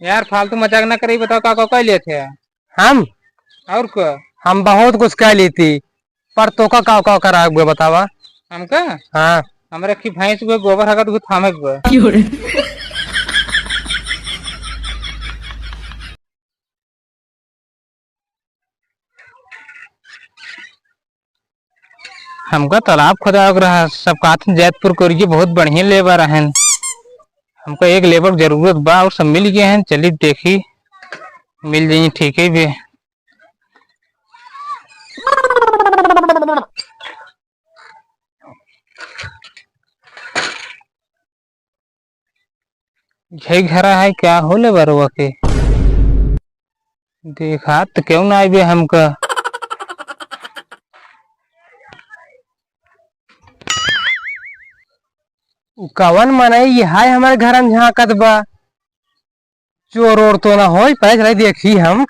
यार फालतू मजाक ना करी, बताओ का कह लिए थे हम और का हम बहुत कुछ कह ली थी, पर तो का करा हुआ बतावा। हमका हाँ हमरे की भैंस हुए गोबर हगत हुए थामे हुए हमका तालाब खुदा रहा सब कहते जैतपुर कोरिए बहुत बढ़िया लेबर हैं। हमको एक लेबर की जरूरत बा और सब मिल गए हैं, चलिए देखी मिल जाइए ठीक है भी। यही घरा है क्या हो लेबर हुआ के देखा तो क्यों ना आए हमका। कवन मनाई ये हाय हमारे घर में झाँकत बा, चोर ओर तो ना हो, पहले चला देखी हम।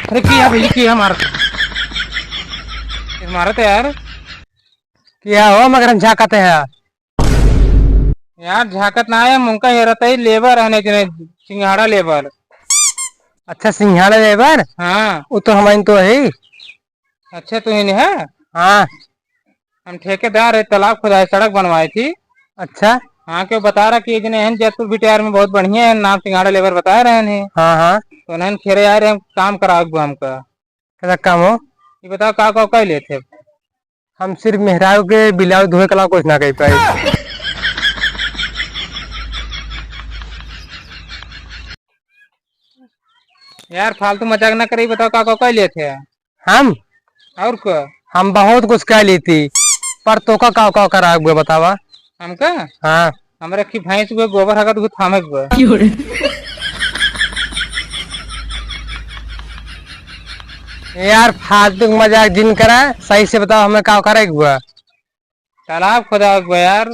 अरे किया भाई किया मारा तो यार क्या हो मगर हम झाँकत है यार झाकत ना है मुंका ये रहता है लेबर है सिंघाड़ा लेबर। अच्छा सिंघाड़ा लेबर, हाँ वो तो हमारे तो है। अच्छा तो इन्हें है। हाँ हम ठेकेदार है, तालाब खुदाई सड़क बनवाई थी। अच्छा हाँ क्यों बता रहा कि जैतपुर बिटियार में बहुत बढ़िया है, नाम सिंघाड़ा लेबर बता रहे हैं। हाँ हाँ तो उन्हें खेरे आ रहे हम काम कराओ हमका। कैसा काम हो? ये बताओ का कह लेते हम सिर्फ मेहराब के बिलाव धोए कला कुछ ना कह पाए। यार फालतू मजाक ना करी, बताओ का कह लेते हम और का हम बहुत कुछ कह ली थी, पर तो का करा हुआ बतावा। हमका हाँ हमरे की भैंस हुए गोबर हगत हुए थामे हुए यार फालतू मजाक जिन करा, सही से बताओ हमें का करे हुआ। तालाब खोदा हुआ यार।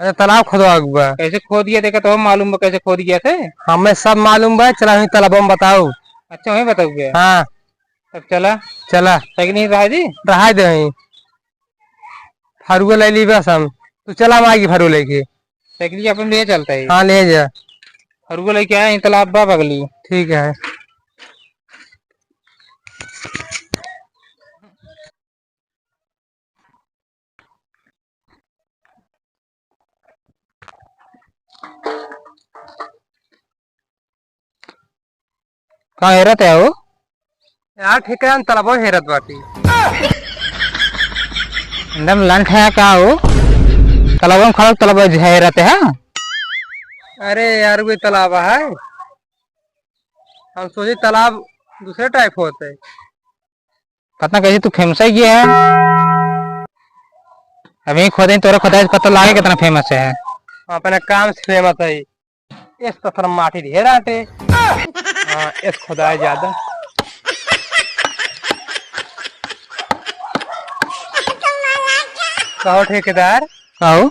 अच्छा तालाब खोदवा हुआ, कैसे खोद दिया देखा तो मालूम है कैसे खोद गया थे। हमें सब मालूम है, चला तालाब में बताओ। अच्छा वही बताओ गया। हाँ तब चला चला सही नहीं रहा जी। रहा दे फरुआ ले ली बस हम, तू चला हम आएगी फरुआ लेके। साइकिल अपन ले चलता है। हाँ ले जा, फरुआ लेके आए तालाब बा बगली। ठीक है। कहाँ हेरत है वो यार ठीक है, तालाब हेरत बाटी। एकदम लंठ है का वो तालाब में खड़ा तालाब हेरत है। अरे यार वो तालाब है, हम सोचे तालाब दूसरे टाइप होते है। पता कैसे तू फेमस ही गया है। अभी खोदे तोरा खोदा पता लागे कितना फेमस है। अपने काम से फेमस है। इस तो थोड़ा माटी ढेर आटे, हाँ इस खुदा ज्यादा। कहो ठेकेदार कहो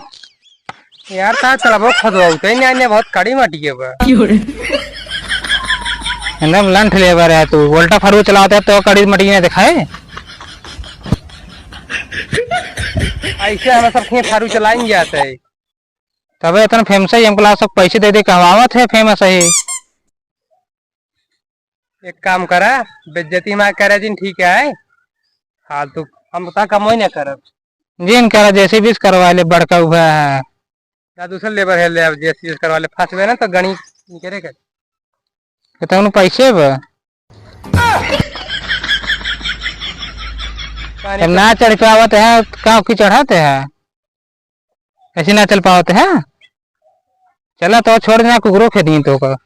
यार ता तालाब खोदवाऊ तो नहीं बहुत कड़ी माटी है बा। एकदम लंठ लेबर है तू, उल्टा फरू चलाता है तो कड़ी मटी ने दिखाए। ऐसे हमें सब खेत फारू चलाएंगे आता है। तब इतना फेमस है, हमको सब पैसे दे दे कहवावत है फेमस है। एक काम करा, बेज्जती में करे जिन ठीक है, फालतू हम बता कमोई ना करब। जिन करा जैसे भी करवा ले बड़का हुआ है या दूसरा लेबर है ले, अब जैसे करवा ले फंसवे ना तो गणित निकले कर। कहता पैसे बा तब ना चढ़ पावत है का की चढ़ाते हैं, ऐसे ना चल पावत है। चला तो छोड़ देना कुकरो खेदी तो का।